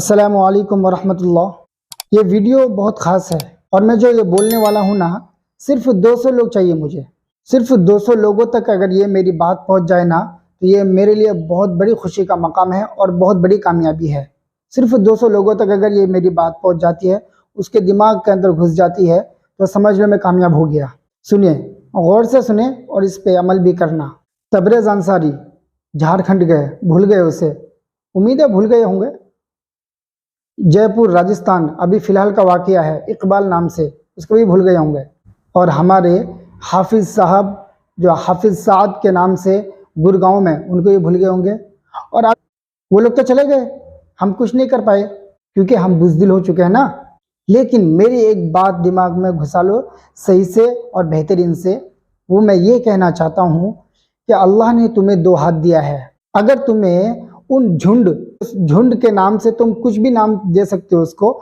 अस्सलामु अलैकुम वरहमतुल्लाह। ये वीडियो बहुत ख़ास है और मैं जो ये बोलने वाला हूँ ना, सिर्फ 200 लोग चाहिए मुझे। सिर्फ 200 लोगों तक अगर ये मेरी बात पहुँच जाए ना, तो ये मेरे लिए बहुत बड़ी खुशी का मकाम है और बहुत बड़ी कामयाबी है। सिर्फ 200 लोगों तक अगर ये मेरी बात पहुँच जाती है, उसके दिमाग के अंदर घुस जाती है, तो समझ लो मैं कामयाब हो गया। सुनिए, गौर से सुने और इस पे अमल भी करना। तबरेज़ अंसारी झारखंड गए, भूल गए उसे? उम्मीद है भूल गए होंगे। जयपुर राजस्थान अभी फ़िलहाल का वाक़या है, इकबाल नाम से, उसको भी भूल गए होंगे। और हमारे हाफिज़ साहब जो हाफिज़ साद के नाम से गुड़गांव में, उनको भी भूल गए होंगे। और अब वो लोग तो चले गए, हम कुछ नहीं कर पाए क्योंकि हम बुज़दिल हो चुके हैं ना। लेकिन मेरी एक बात दिमाग में घुसा लो सही से और बेहतरीन से, वो मैं ये कहना चाहता हूँ कि अल्लाह ने तुम्हें 2 हाथ दिया है। अगर तुम्हें उन झुंड के नाम से तुम कुछ भी नाम दे सकते हो, उसको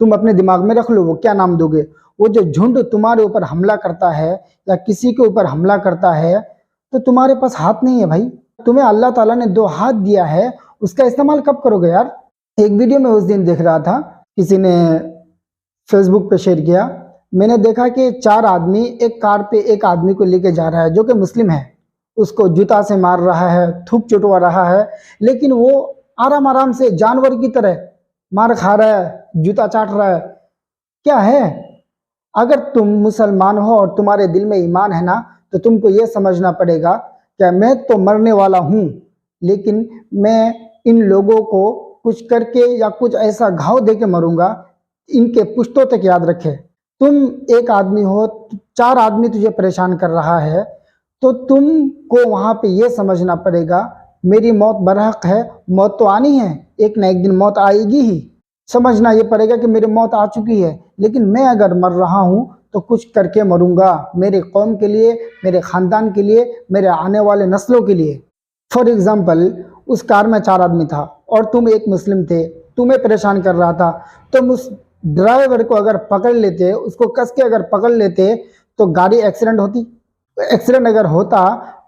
तुम अपने दिमाग में रख लो, वो क्या नाम दोगे। वो जो झुंड तुम्हारे ऊपर हमला करता है या किसी के ऊपर हमला करता है, तो तुम्हारे पास हाथ नहीं है भाई। तुम्हें अल्लाह ताला ने 2 हाथ दिया है, उसका इस्तेमाल कब करोगे यार। एक वीडियो में उस दिन देख रहा था, किसी ने फेसबुक पे शेयर किया। मैंने देखा कि 4 आदमी एक कार पे एक आदमी को लेके जा रहा है जो कि मुस्लिम है, उसको जूता से मार रहा है, थूक चुटवा रहा है, लेकिन वो आराम आराम से जानवर की तरह मार खा रहा है, जूता चाट रहा है। क्या है? अगर तुम मुसलमान हो और तुम्हारे दिल में ईमान है ना, तो तुमको ये समझना पड़ेगा कि मैं तो मरने वाला हूँ, लेकिन मैं इन लोगों को कुछ करके या कुछ ऐसा घाव दे के मरूंगा, इनके पुश्तों तक याद रखे। तुम एक आदमी हो, 4 आदमी तुझे परेशान कर रहा है, तो तुमको वहाँ पे ये समझना पड़ेगा मेरी मौत बरहक है, मौत तो आनी है, एक ना एक दिन मौत आएगी ही। समझना ये पड़ेगा कि मेरी मौत आ चुकी है, लेकिन मैं अगर मर रहा हूँ तो कुछ करके मरूंगा, मेरे कौम के लिए, मेरे ख़ानदान के लिए, मेरे आने वाले नस्लों के लिए। फॉर एग्ज़ाम्पल, उस कार में 4 आदमी था और तुम एक मुस्लिम थे, तुम्हें परेशान कर रहा था। तुम उस ड्राइवर को अगर पकड़ लेते, उसको कस के अगर पकड़ लेते, तो गाड़ी एक्सीडेंट होती। एक्सीडेंट अगर होता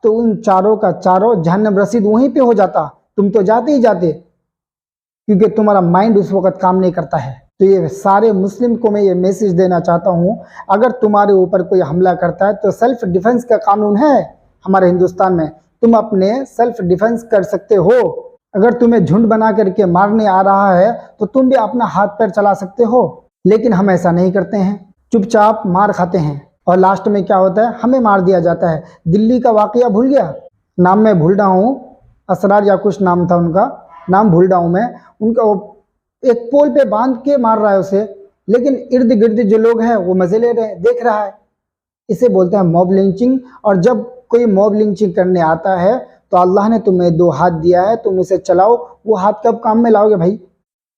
तो उन चारों का चारों जहन्नम रसीद वहीं पे हो जाता। तुम तो जाते ही जाते, क्योंकि तुम्हारा माइंड उस वक्त काम नहीं करता है। तो ये सारे मुस्लिम को मैं ये मैसेज देना चाहता हूँ, अगर तुम्हारे ऊपर कोई हमला करता है तो सेल्फ डिफेंस का कानून है हमारे हिंदुस्तान में, तुम अपने सेल्फ डिफेंस कर सकते हो। अगर तुम्हें झुंड बना करके मारने आ रहा है तो तुम भी अपना हाथ पैर चला सकते हो, लेकिन हम ऐसा नहीं करते हैं, चुपचाप मार खाते हैं और लास्ट में क्या होता है, हमें मार दिया जाता है। दिल्ली का वाकया भूल गया, नाम मैं भूल रहा हूँ, असरार या कुछ नाम था उनका, नाम भूल रहा हूँ मैं। उनका एक पोल पे बांध के मार रहा है उसे, लेकिन इर्द गिर्द जो लोग हैं वो मजे ले रहे हैं, देख रहा है। इसे बोलते हैं मॉब लिंचिंग। और जब कोई मॉब लिंचिंग करने आता है तो अल्लाह ने तुम्हें 2 हाथ दिया है, तुम उसे चलाओ। वो हाथ कब काम में लाओगे भाई।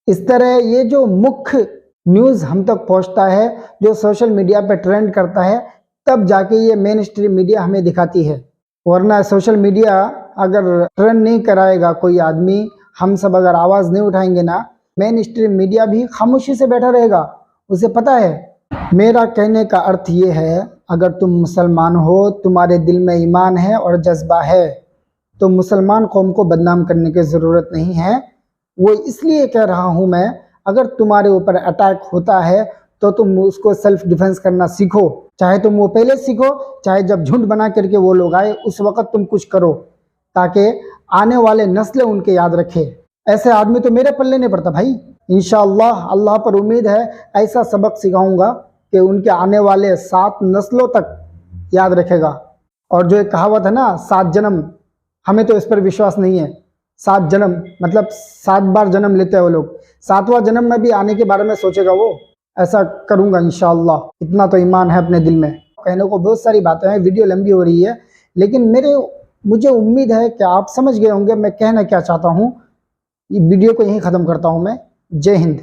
इस तरह ये जो मुख्य न्यूज़ हम तक पहुंचता है, जो सोशल मीडिया पे ट्रेंड करता है, तब जाके ये मेन स्ट्रीम मीडिया हमें दिखाती है। वरना सोशल मीडिया अगर ट्रेंड नहीं कराएगा कोई आदमी, हम सब अगर आवाज़ नहीं उठाएंगे ना, मेन स्ट्रीम मीडिया भी खामोशी से बैठा रहेगा। उसे पता है। मेरा कहने का अर्थ ये है, अगर तुम मुसलमान हो, तुम्हारे दिल में ईमान है और जज्बा है, तो मुसलमान कौम को बदनाम करने की ज़रूरत नहीं है। वो इसलिए कह रहा हूँ मैं, अगर तुम्हारे ऊपर अटैक होता है तो तुम उसको सेल्फ डिफेंस करना सीखो। चाहे तुम वो पहले सीखो, चाहे जब झुंड बना करके वो लोग आए उस वक़्त तुम कुछ करो, ताकि आने वाले नस्लें उनके याद रखे। ऐसे आदमी तो मेरे पल्ले नहीं पड़ता भाई। इंशाअल्लाह अल्लाह पर उम्मीद है, ऐसा सबक सिखाऊंगा कि उनके आने वाले 7 नस्लों तक याद रखेगा। और जो एक कहावत है ना, 7 जन्म, हमें तो इस पर विश्वास नहीं है। 7 जन्म मतलब 7 बार जन्म लेते हैं वो लोग, 7वां जन्म में भी आने के बारे में सोचेगा वो। ऐसा करूंगा इंशाअल्लाह, इतना तो ईमान है अपने दिल में। कहने को बहुत सारी बातें हैं, वीडियो लंबी हो रही है, लेकिन मुझे उम्मीद है कि आप समझ गए होंगे मैं कहना क्या चाहता हूँ। ये वीडियो को यहीं ख़त्म करता हूँ मैं। जय हिंद।